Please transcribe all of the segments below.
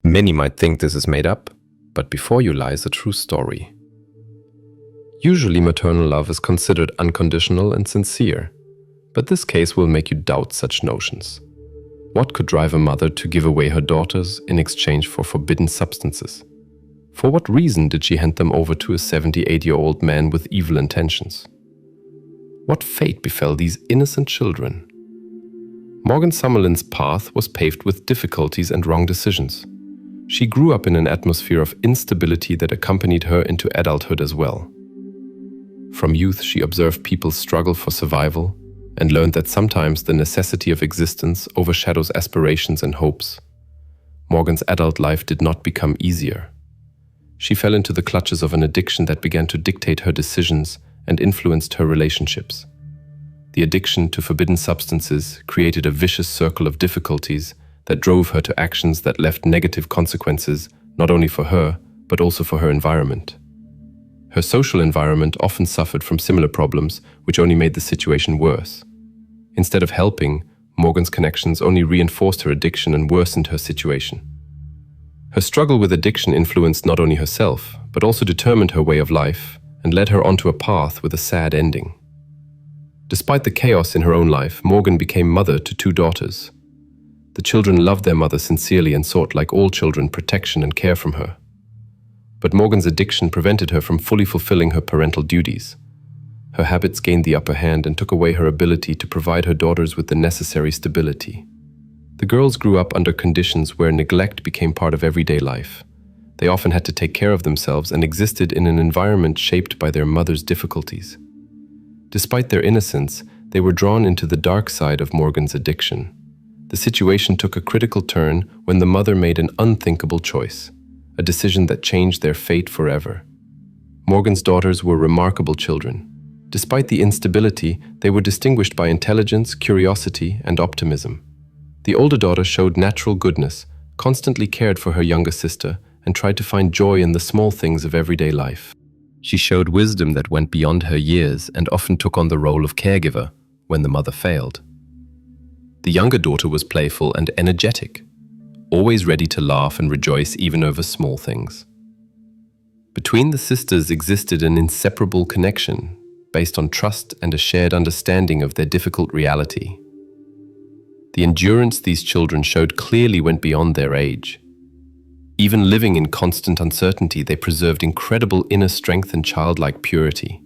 Many might think this is made up, but before you lies a true story. Usually maternal love is considered unconditional and sincere, but this case will make you doubt such notions. What could drive a mother to give away her daughters in exchange for forbidden substances? For what reason did she hand them over to a 78-year-old man with evil intentions? What fate befell these innocent children? Morgan Summerland's path was paved with difficulties and wrong decisions. She grew up in an atmosphere of instability that accompanied her into adulthood as well. From youth, she observed people's struggle for survival and learned that sometimes the necessity of existence overshadows aspirations and hopes. Morgan's adult life did not become easier. She fell into the clutches of an addiction that began to dictate her decisions and influenced her relationships. The addiction to forbidden substances created a vicious circle of difficulties that drove her to actions that left negative consequences not only for her, but also for her environment. Her social environment often suffered from similar problems, which only made the situation worse. Instead of helping, Morgan's connections only reinforced her addiction and worsened her situation. Her struggle with addiction influenced not only herself, but also determined her way of life and led her onto a path with a sad ending. Despite the chaos in her own life, Morgan became mother to 2 daughters. The children loved their mother sincerely and sought, like all children, protection and care from her. But Morgan's addiction prevented her from fully fulfilling her parental duties. Her habits gained the upper hand and took away her ability to provide her daughters with the necessary stability. The girls grew up under conditions where neglect became part of everyday life. They often had to take care of themselves and existed in an environment shaped by their mother's difficulties. Despite their innocence, they were drawn into the dark side of Morgan's addiction. The situation took a critical turn when the mother made an unthinkable choice, a decision that changed their fate forever. Morgan's daughters were remarkable children. Despite the instability, they were distinguished by intelligence, curiosity, and optimism. The older daughter showed natural goodness, constantly cared for her younger sister, and tried to find joy in the small things of everyday life. She showed wisdom that went beyond her years and often took on the role of caregiver when the mother failed. The younger daughter was playful and energetic, always ready to laugh and rejoice even over small things. Between the sisters existed an inseparable connection based on trust and a shared understanding of their difficult reality. The endurance these children showed clearly went beyond their age. Even living in constant uncertainty, they preserved incredible inner strength and childlike purity.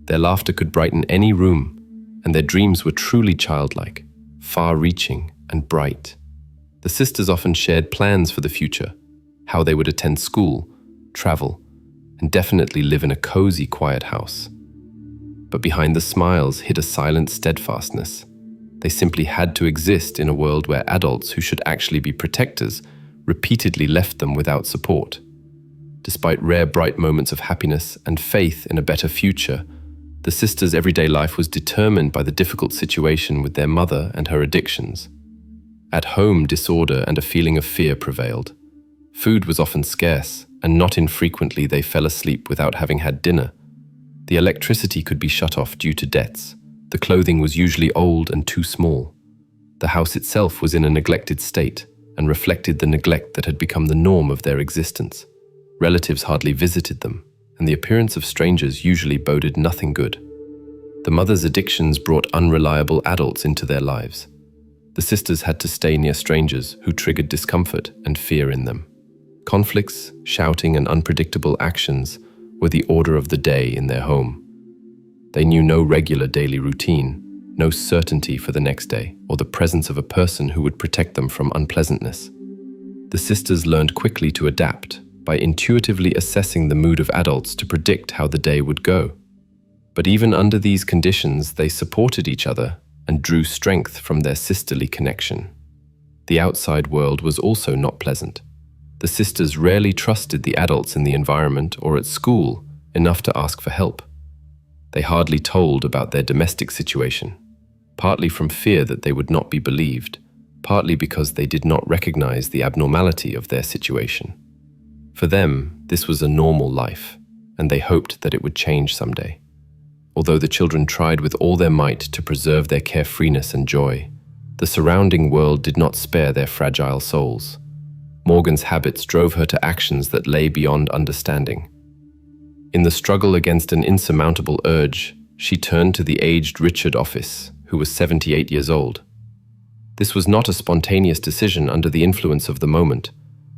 Their laughter could brighten any room, and their dreams were truly childlike, far-reaching and bright. The sisters often shared plans for the future, how they would attend school, travel, and definitely live in a cozy, quiet house. But behind the smiles hid a silent steadfastness. They simply had to exist in a world where adults who should actually be protectors repeatedly left them without support. Despite rare bright moments of happiness and faith in a better future, the sisters' everyday life was determined by the difficult situation with their mother and her addictions. At home, disorder and a feeling of fear prevailed. Food was often scarce, and not infrequently they fell asleep without having had dinner. The electricity could be shut off due to debts. The clothing was usually old and too small. The house itself was in a neglected state and reflected the neglect that had become the norm of their existence. Relatives hardly visited them, and the appearance of strangers usually boded nothing good. The mother's addictions brought unreliable adults into their lives. The sisters had to stay near strangers who triggered discomfort and fear in them. Conflicts, shouting, and unpredictable actions were the order of the day in their home. They knew no regular daily routine, no certainty for the next day, or the presence of a person who would protect them from unpleasantness. The sisters learned quickly to adapt by intuitively assessing the mood of adults to predict how the day would go. But even under these conditions, they supported each other and drew strength from their sisterly connection. The outside world was also not pleasant. The sisters rarely trusted the adults in the environment or at school enough to ask for help. They hardly told about their domestic situation, partly from fear that they would not be believed, partly because they did not recognize the abnormality of their situation. For them, this was a normal life, and they hoped that it would change someday. Although the children tried with all their might to preserve their carefreeness and joy, the surrounding world did not spare their fragile souls. Morgan's habits drove her to actions that lay beyond understanding. In the struggle against an insurmountable urge, she turned to the aged Richard Office, who was 78 years old. This was not a spontaneous decision under the influence of the moment,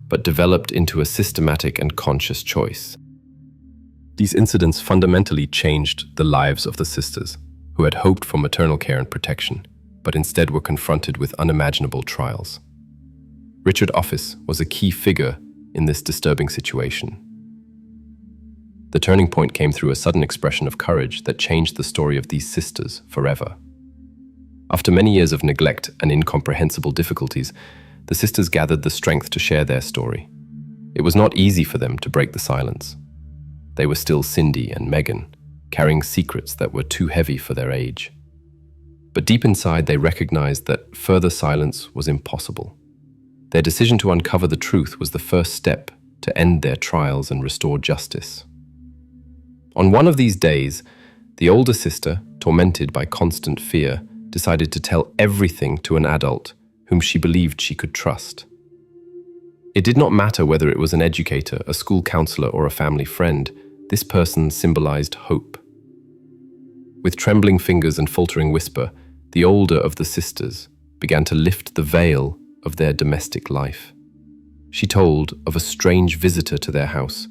but developed into a systematic and conscious choice. These incidents fundamentally changed the lives of the sisters, who had hoped for maternal care and protection, but instead were confronted with unimaginable trials. Richard Office was a key figure in this disturbing situation. The turning point came through a sudden expression of courage that changed the story of these sisters forever. After many years of neglect and incomprehensible difficulties, the sisters gathered the strength to share their story. It was not easy for them to break the silence. They were still Cindy and Megan, carrying secrets that were too heavy for their age. But deep inside, they recognized that further silence was impossible. Their decision to uncover the truth was the first step to end their trials and restore justice. On one of these days, the older sister, tormented by constant fear, decided to tell everything to an adult whom she believed she could trust. It did not matter whether it was an educator, a school counselor, or a family friend. This person symbolized hope. With trembling fingers and faltering whisper, the older of the sisters began to lift the veil of their domestic life. She told of a strange visitor to their house,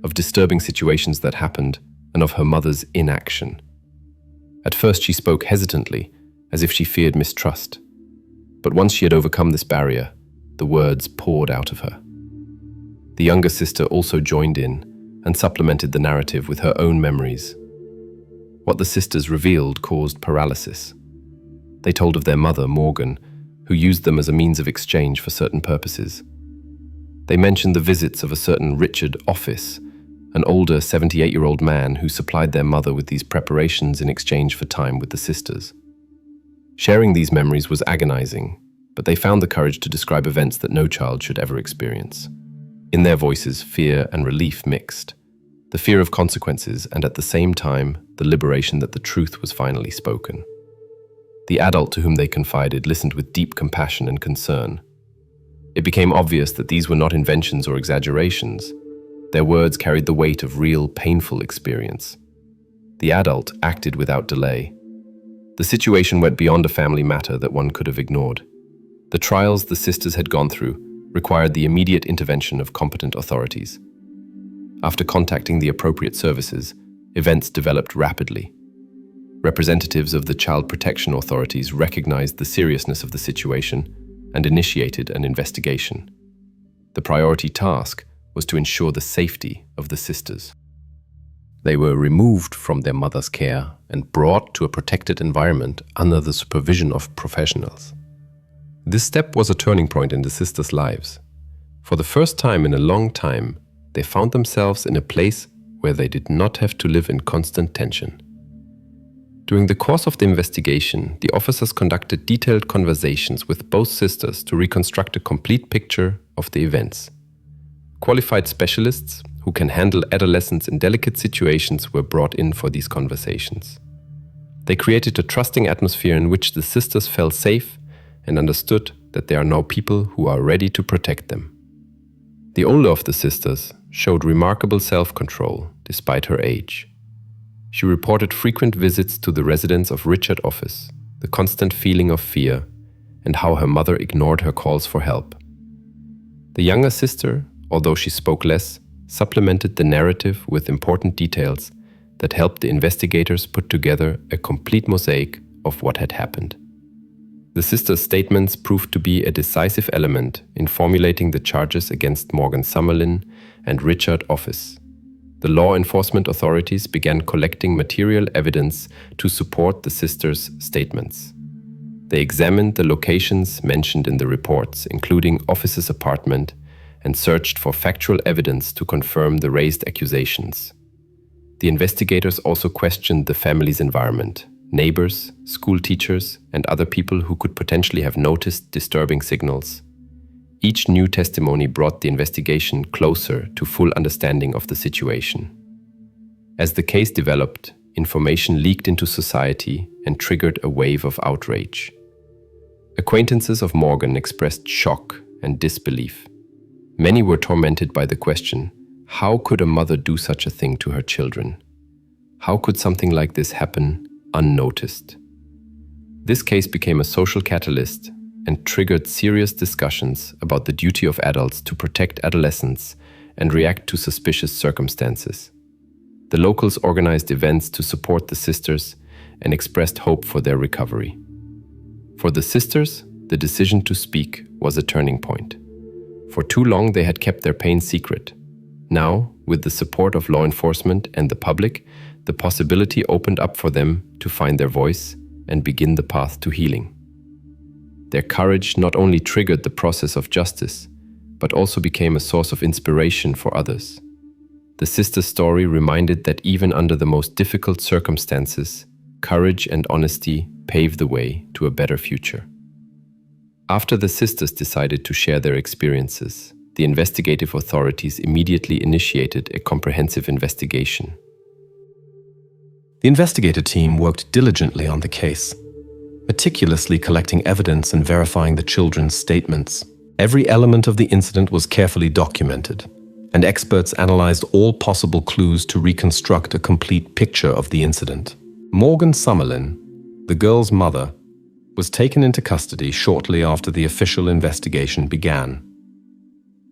of disturbing situations that happened, and of her mother's inaction. At first she spoke hesitantly, as if she feared mistrust. But once she had overcome this barrier, the words poured out of her. The younger sister also joined in and supplemented the narrative with her own memories. What the sisters revealed caused paralysis. They told of their mother, Morgan, who used them as a means of exchange for certain purposes. They mentioned the visits of a certain Richard Office, an older 78-year-old man who supplied their mother with these preparations in exchange for time with the sisters. Sharing these memories was agonizing, but they found the courage to describe events that no child should ever experience. In their voices, fear and relief mixed. The fear of consequences and at the same time, the liberation that the truth was finally spoken. The adult to whom they confided listened with deep compassion and concern. It became obvious that these were not inventions or exaggerations. Their words carried the weight of real, painful experience. The adult acted without delay. The situation went beyond a family matter that one could have ignored. The trials the sisters had gone through required the immediate intervention of competent authorities. After contacting the appropriate services, events developed rapidly. Representatives of the child protection authorities recognized the seriousness of the situation and initiated an investigation. The priority task was to ensure the safety of the sisters. They were removed from their mother's care and brought to a protected environment under the supervision of professionals. This step was a turning point in the sisters' lives. For the first time in a long time, they found themselves in a place where they did not have to live in constant tension. During the course of the investigation, the officers conducted detailed conversations with both sisters to reconstruct a complete picture of the events. Qualified specialists who can handle adolescents in delicate situations were brought in for these conversations. They created a trusting atmosphere in which the sisters felt safe and understood that there are now people who are ready to protect them. The older of the sisters showed remarkable self-control despite her age. She reported frequent visits to the residence of Richard Office, the constant feeling of fear, and how her mother ignored her calls for help. The younger sister, although she spoke less, supplemented the narrative with important details that helped the investigators put together a complete mosaic of what had happened. The sisters' statements proved to be a decisive element in formulating the charges against Morgan Summerland and Richard Office. The law enforcement authorities began collecting material evidence to support the sisters' statements. They examined the locations mentioned in the reports, including Office's apartment, and searched for factual evidence to confirm the raised accusations. The investigators also questioned the family's environment, neighbors, school teachers, and other people who could potentially have noticed disturbing signals. Each new testimony brought the investigation closer to full understanding of the situation. As the case developed, information leaked into society and triggered a wave of outrage. Acquaintances of Morgan expressed shock and disbelief. Many were tormented by the question, how could a mother do such a thing to her children? How could something like this happen unnoticed? This case became a social catalyst and triggered serious discussions about the duty of adults to protect adolescents and react to suspicious circumstances. The locals organized events to support the sisters and expressed hope for their recovery. For the sisters, the decision to speak was a turning point. For too long, they had kept their pain secret. Now, with the support of law enforcement and the public, the possibility opened up for them to find their voice and begin the path to healing. Their courage not only triggered the process of justice, but also became a source of inspiration for others. The sisters' story reminded that even under the most difficult circumstances, courage and honesty pave the way to a better future. After the sisters decided to share their experiences, the investigative authorities immediately initiated a comprehensive investigation. The investigator team worked diligently on the case, meticulously collecting evidence and verifying the children's statements. Every element of the incident was carefully documented, and experts analyzed all possible clues to reconstruct a complete picture of the incident. Morgan Summerland, the girl's mother, was taken into custody shortly after the official investigation began.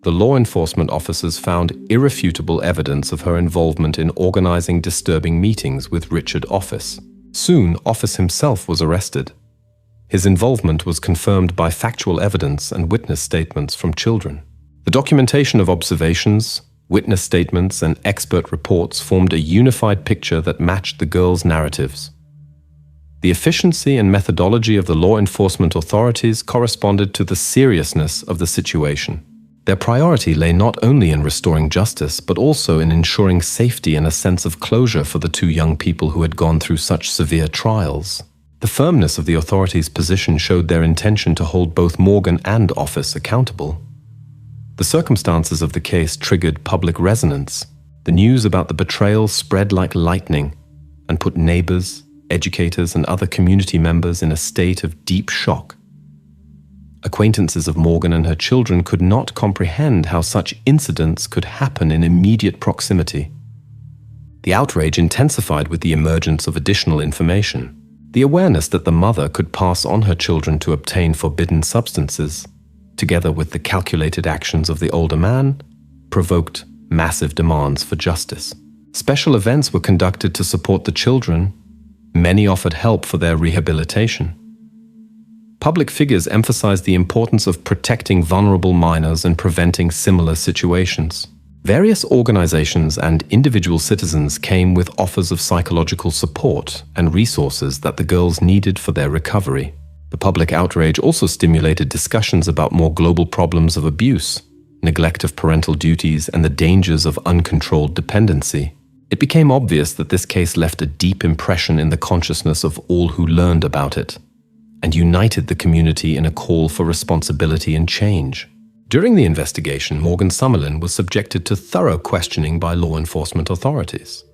The law enforcement officers found irrefutable evidence of her involvement in organizing disturbing meetings with Richard Office. Soon, Office himself was arrested. His involvement was confirmed by factual evidence and witness statements from children. The documentation of observations, witness statements, and expert reports formed a unified picture that matched the girls' narratives. The efficiency and methodology of the law enforcement authorities corresponded to the seriousness of the situation. Their priority lay not only in restoring justice, but also in ensuring safety and a sense of closure for the two young people who had gone through such severe trials. The firmness of the authorities' position showed their intention to hold both Morgan and Office accountable. The circumstances of the case triggered public resonance. The news about the betrayal spread like lightning and put neighbors, educators, and other community members in a state of deep shock. Acquaintances of Morgan and her children could not comprehend how such incidents could happen in immediate proximity. The outrage intensified with the emergence of additional information. The awareness that the mother could pass on her children to obtain forbidden substances, together with the calculated actions of the older man, provoked massive demands for justice. Special events were conducted to support the children. Many offered help for their rehabilitation. Public figures emphasized the importance of protecting vulnerable minors and preventing similar situations. Various organizations and individual citizens came with offers of psychological support and resources that the girls needed for their recovery. The public outrage also stimulated discussions about more global problems of abuse, neglect of parental duties, and the dangers of uncontrolled dependency. It became obvious that this case left a deep impression in the consciousness of all who learned about it, and united the community in a call for responsibility and change. During the investigation, Morgan Summerland was subjected to thorough questioning by law enforcement authorities.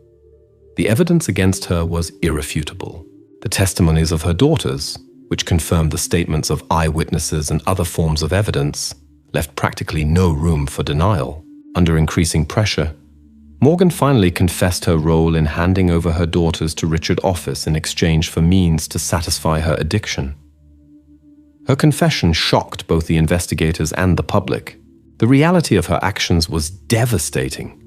The evidence against her was irrefutable. The testimonies of her daughters, which confirmed the statements of eyewitnesses and other forms of evidence, left practically no room for denial. Under increasing pressure, Morgan finally confessed her role in handing over her daughters to Richard Office in exchange for means to satisfy her addiction. Her confession shocked both the investigators and the public. The reality of her actions was devastating.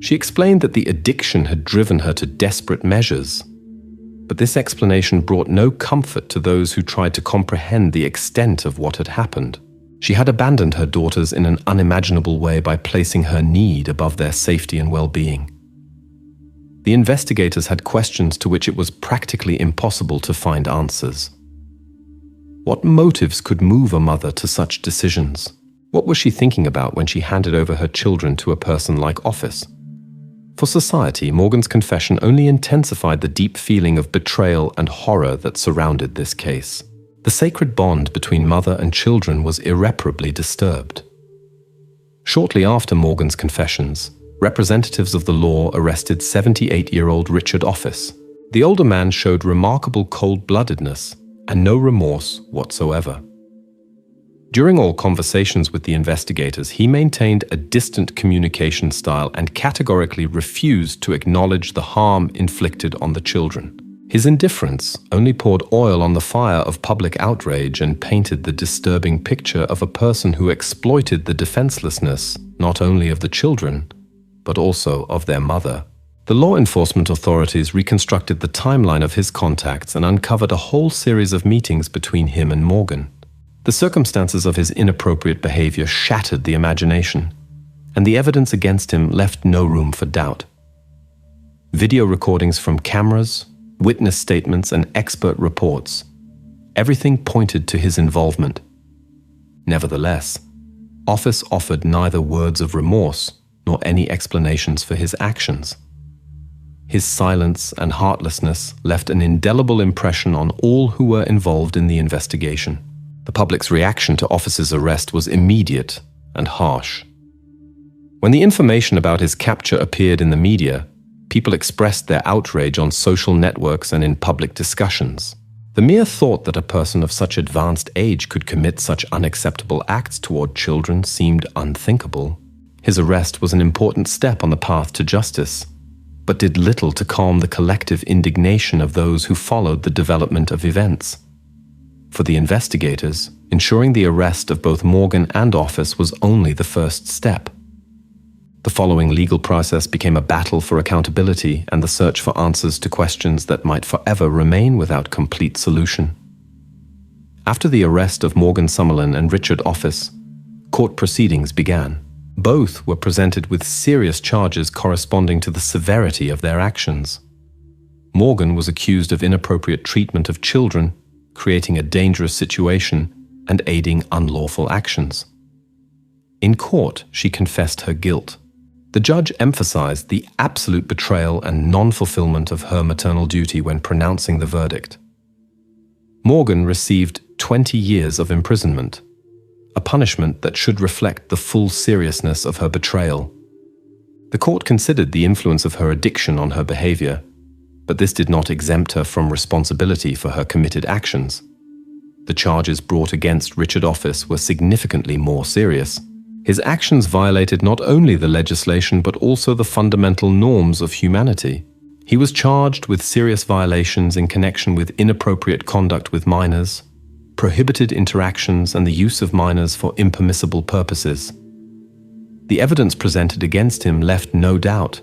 She explained that the addiction had driven her to desperate measures, but this explanation brought no comfort to those who tried to comprehend the extent of what had happened. She had abandoned her daughters in an unimaginable way by placing her need above their safety and well-being. The investigators had questions to which it was practically impossible to find answers. What motives could move a mother to such decisions? What was she thinking about when she handed over her children to a person like Office? For society, Morgan's confession only intensified the deep feeling of betrayal and horror that surrounded this case. The sacred bond between mother and children was irreparably disturbed. Shortly after Morgan's confessions, representatives of the law arrested 78-year-old Richard Office. The older man showed remarkable cold-bloodedness and no remorse whatsoever. During all conversations with the investigators, he maintained a distant communication style and categorically refused to acknowledge the harm inflicted on the children. His indifference only poured oil on the fire of public outrage and painted the disturbing picture of a person who exploited the defenselessness not only of the children, but also of their mother. The law enforcement authorities reconstructed the timeline of his contacts and uncovered a whole series of meetings between him and Morgan. The circumstances of his inappropriate behavior shattered the imagination, and the evidence against him left no room for doubt. Video recordings from cameras, witness statements, and expert reports, everything pointed to his involvement. Nevertheless, office offered neither words of remorse nor any explanations for his actions. His silence and heartlessness left an indelible impression on all who were involved in the investigation. The public's reaction to Office's arrest was immediate and harsh. When the information about his capture appeared in the media, people expressed their outrage on social networks and in public discussions. The mere thought that a person of such advanced age could commit such unacceptable acts toward children seemed unthinkable. His arrest was an important step on the path to justice, but did little to calm the collective indignation of those who followed the development of events. For the investigators, ensuring the arrest of both Morgan and Office was only the first step. The following legal process became a battle for accountability and the search for answers to questions that might forever remain without complete solution. After the arrest of Morgan Summerland and Richard Office, court proceedings began. Both were presented with serious charges corresponding to the severity of their actions. Morgan was accused of inappropriate treatment of children, creating a dangerous situation, and aiding unlawful actions. In court, she confessed her guilt. The judge emphasized the absolute betrayal and non-fulfillment of her maternal duty when pronouncing the verdict. Morgan received 20 years of imprisonment, a punishment that should reflect the full seriousness of her betrayal. The court considered the influence of her addiction on her behavior, but this did not exempt her from responsibility for her committed actions. The charges brought against Richard Office were significantly more serious. His actions violated not only the legislation but also the fundamental norms of humanity. He was charged with serious violations in connection with inappropriate conduct with minors, prohibited interactions, and the use of minors for impermissible purposes. The evidence presented against him left no doubt.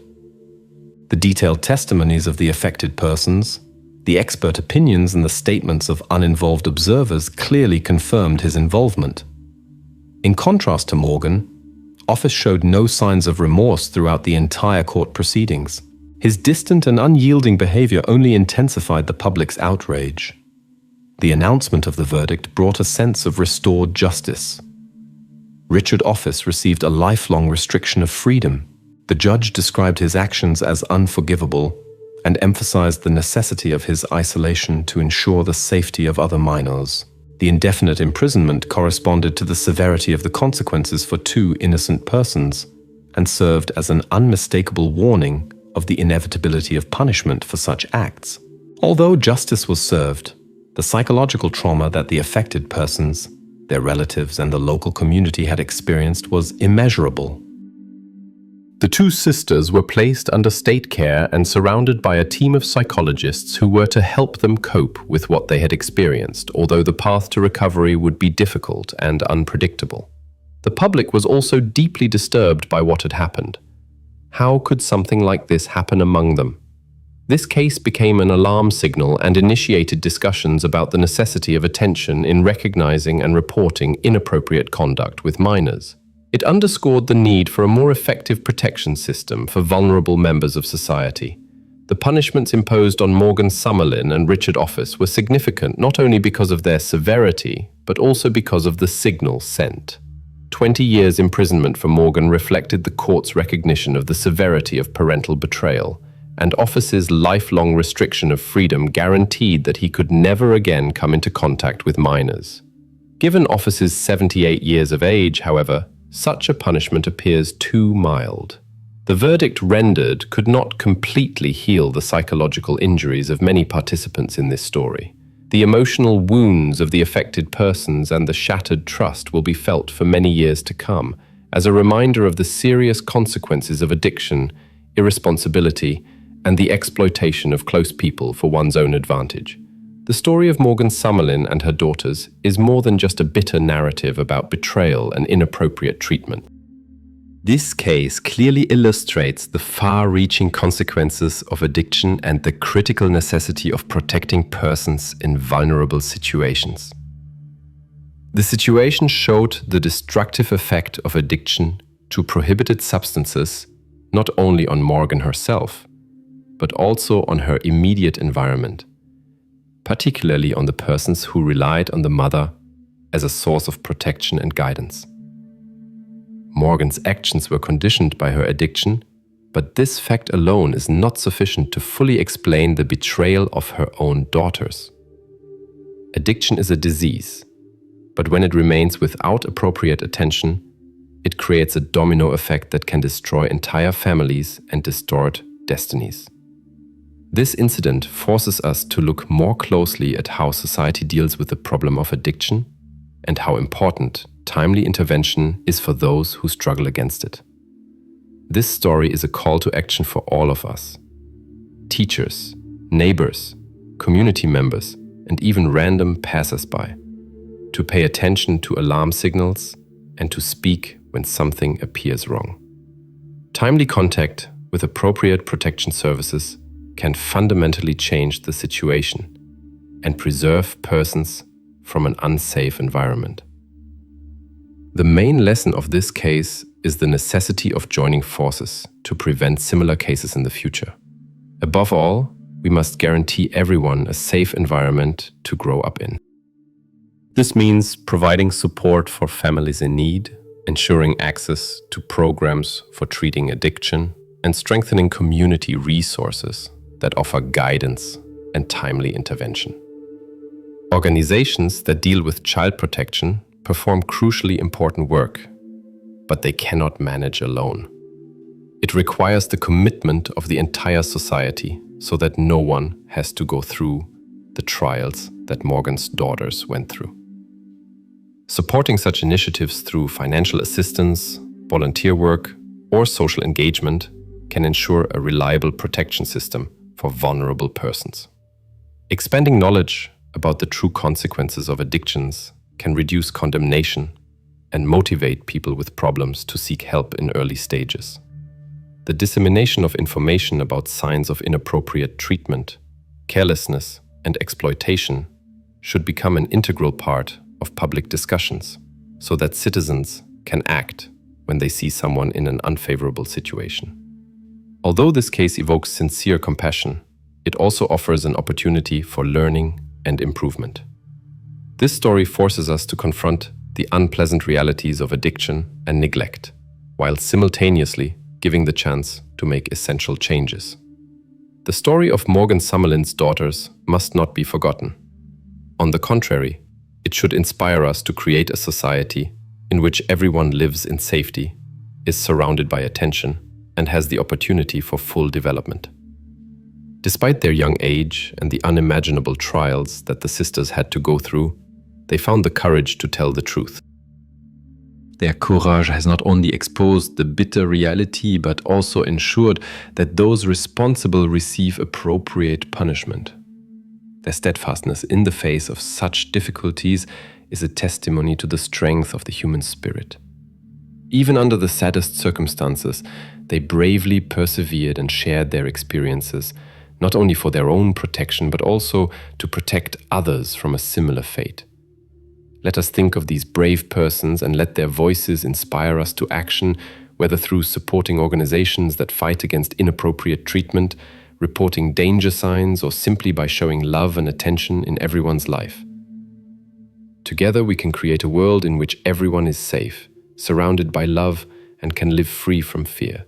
The detailed testimonies of the affected persons, the expert opinions, and the statements of uninvolved observers clearly confirmed his involvement. In contrast to Morgan, Office showed no signs of remorse throughout the entire court proceedings. His distant and unyielding behavior only intensified the public's outrage. The announcement of the verdict brought a sense of restored justice. Richard Office received a lifelong restriction of freedom. The judge described his actions as unforgivable and emphasized the necessity of his isolation to ensure the safety of other minors. The indefinite imprisonment corresponded to the severity of the consequences for two innocent persons and served as an unmistakable warning of the inevitability of punishment for such acts. Although justice was served, the psychological trauma that the affected persons, their relatives, and the local community had experienced was immeasurable. The two sisters were placed under state care and surrounded by a team of psychologists who were to help them cope with what they had experienced, although the path to recovery would be difficult and unpredictable. The public was also deeply disturbed by what had happened. How could something like this happen among them? This case became an alarm signal and initiated discussions about the necessity of attention in recognizing and reporting inappropriate conduct with minors. It underscored the need for a more effective protection system for vulnerable members of society. The punishments imposed on Morgan Summerland and Richard Office were significant not only because of their severity, but also because of the signal sent. 20 years imprisonment for Morgan reflected the court's recognition of the severity of parental betrayal, and Office's lifelong restriction of freedom guaranteed that he could never again come into contact with minors. Given Office's 78 years of age, however, such a punishment appears too mild. The verdict rendered could not completely heal the psychological injuries of many participants in this story. The emotional wounds of the affected persons and the shattered trust will be felt for many years to come, as a reminder of the serious consequences of addiction, irresponsibility, and the exploitation of close people for one's own advantage. The story of Morgan Summerlin and her daughters is more than just a bitter narrative about betrayal and inappropriate treatment. This case clearly illustrates the far-reaching consequences of addiction and the critical necessity of protecting persons in vulnerable situations. The situation showed the destructive effect of addiction to prohibited substances not only on Morgan herself, but also on her immediate environment, particularly on the persons who relied on the mother as a source of protection and guidance. Morgan's actions were conditioned by her addiction, but this fact alone is not sufficient to fully explain the betrayal of her own daughters. Addiction is a disease, but when it remains without appropriate attention, it creates a domino effect that can destroy entire families and distort destinies. This incident forces us to look more closely at how society deals with the problem of addiction and how important timely intervention is for those who struggle against it. This story is a call to action for all of us. Teachers, neighbors, community members, and even random passers-by, to pay attention to alarm signals and to speak when something appears wrong. Timely contact with appropriate protection services can fundamentally change the situation and preserve persons from an unsafe environment. The main lesson of this case is the necessity of joining forces to prevent similar cases in the future. Above all, we must guarantee everyone a safe environment to grow up in. This means providing support for families in need, ensuring access to programs for treating addiction, and strengthening community resources that offer guidance and timely intervention. Organizations that deal with child protection perform crucially important work, but they cannot manage alone. It requires the commitment of the entire society so that no one has to go through the trials that Morgan's daughters went through. Supporting such initiatives through financial assistance, volunteer work, or social engagement can ensure a reliable protection system for vulnerable persons. Expanding knowledge about the true consequences of addictions can reduce condemnation and motivate people with problems to seek help in early stages. The dissemination of information about signs of inappropriate treatment, carelessness, and exploitation should become an integral part of public discussions so that citizens can act when they see someone in an unfavorable situation. Although this case evokes sincere compassion, it also offers an opportunity for learning and improvement. This story forces us to confront the unpleasant realities of addiction and neglect, while simultaneously giving the chance to make essential changes. The story of Morgan Summerlin's daughters must not be forgotten. On the contrary, it should inspire us to create a society in which everyone lives in safety, is surrounded by attention, and has the opportunity for full development. Despite their young age and the unimaginable trials that the sisters had to go through, they found the courage to tell the truth. Their courage has not only exposed the bitter reality, but also ensured that those responsible receive appropriate punishment. Their steadfastness in the face of such difficulties is a testimony to the strength of the human spirit. Even under the saddest circumstances, they bravely persevered and shared their experiences, not only for their own protection, but also to protect others from a similar fate. Let us think of these brave persons and let their voices inspire us to action, whether through supporting organizations that fight against inappropriate treatment, reporting danger signs, or simply by showing love and attention in everyone's life. Together we can create a world in which everyone is safe, surrounded by love, and can live free from fear.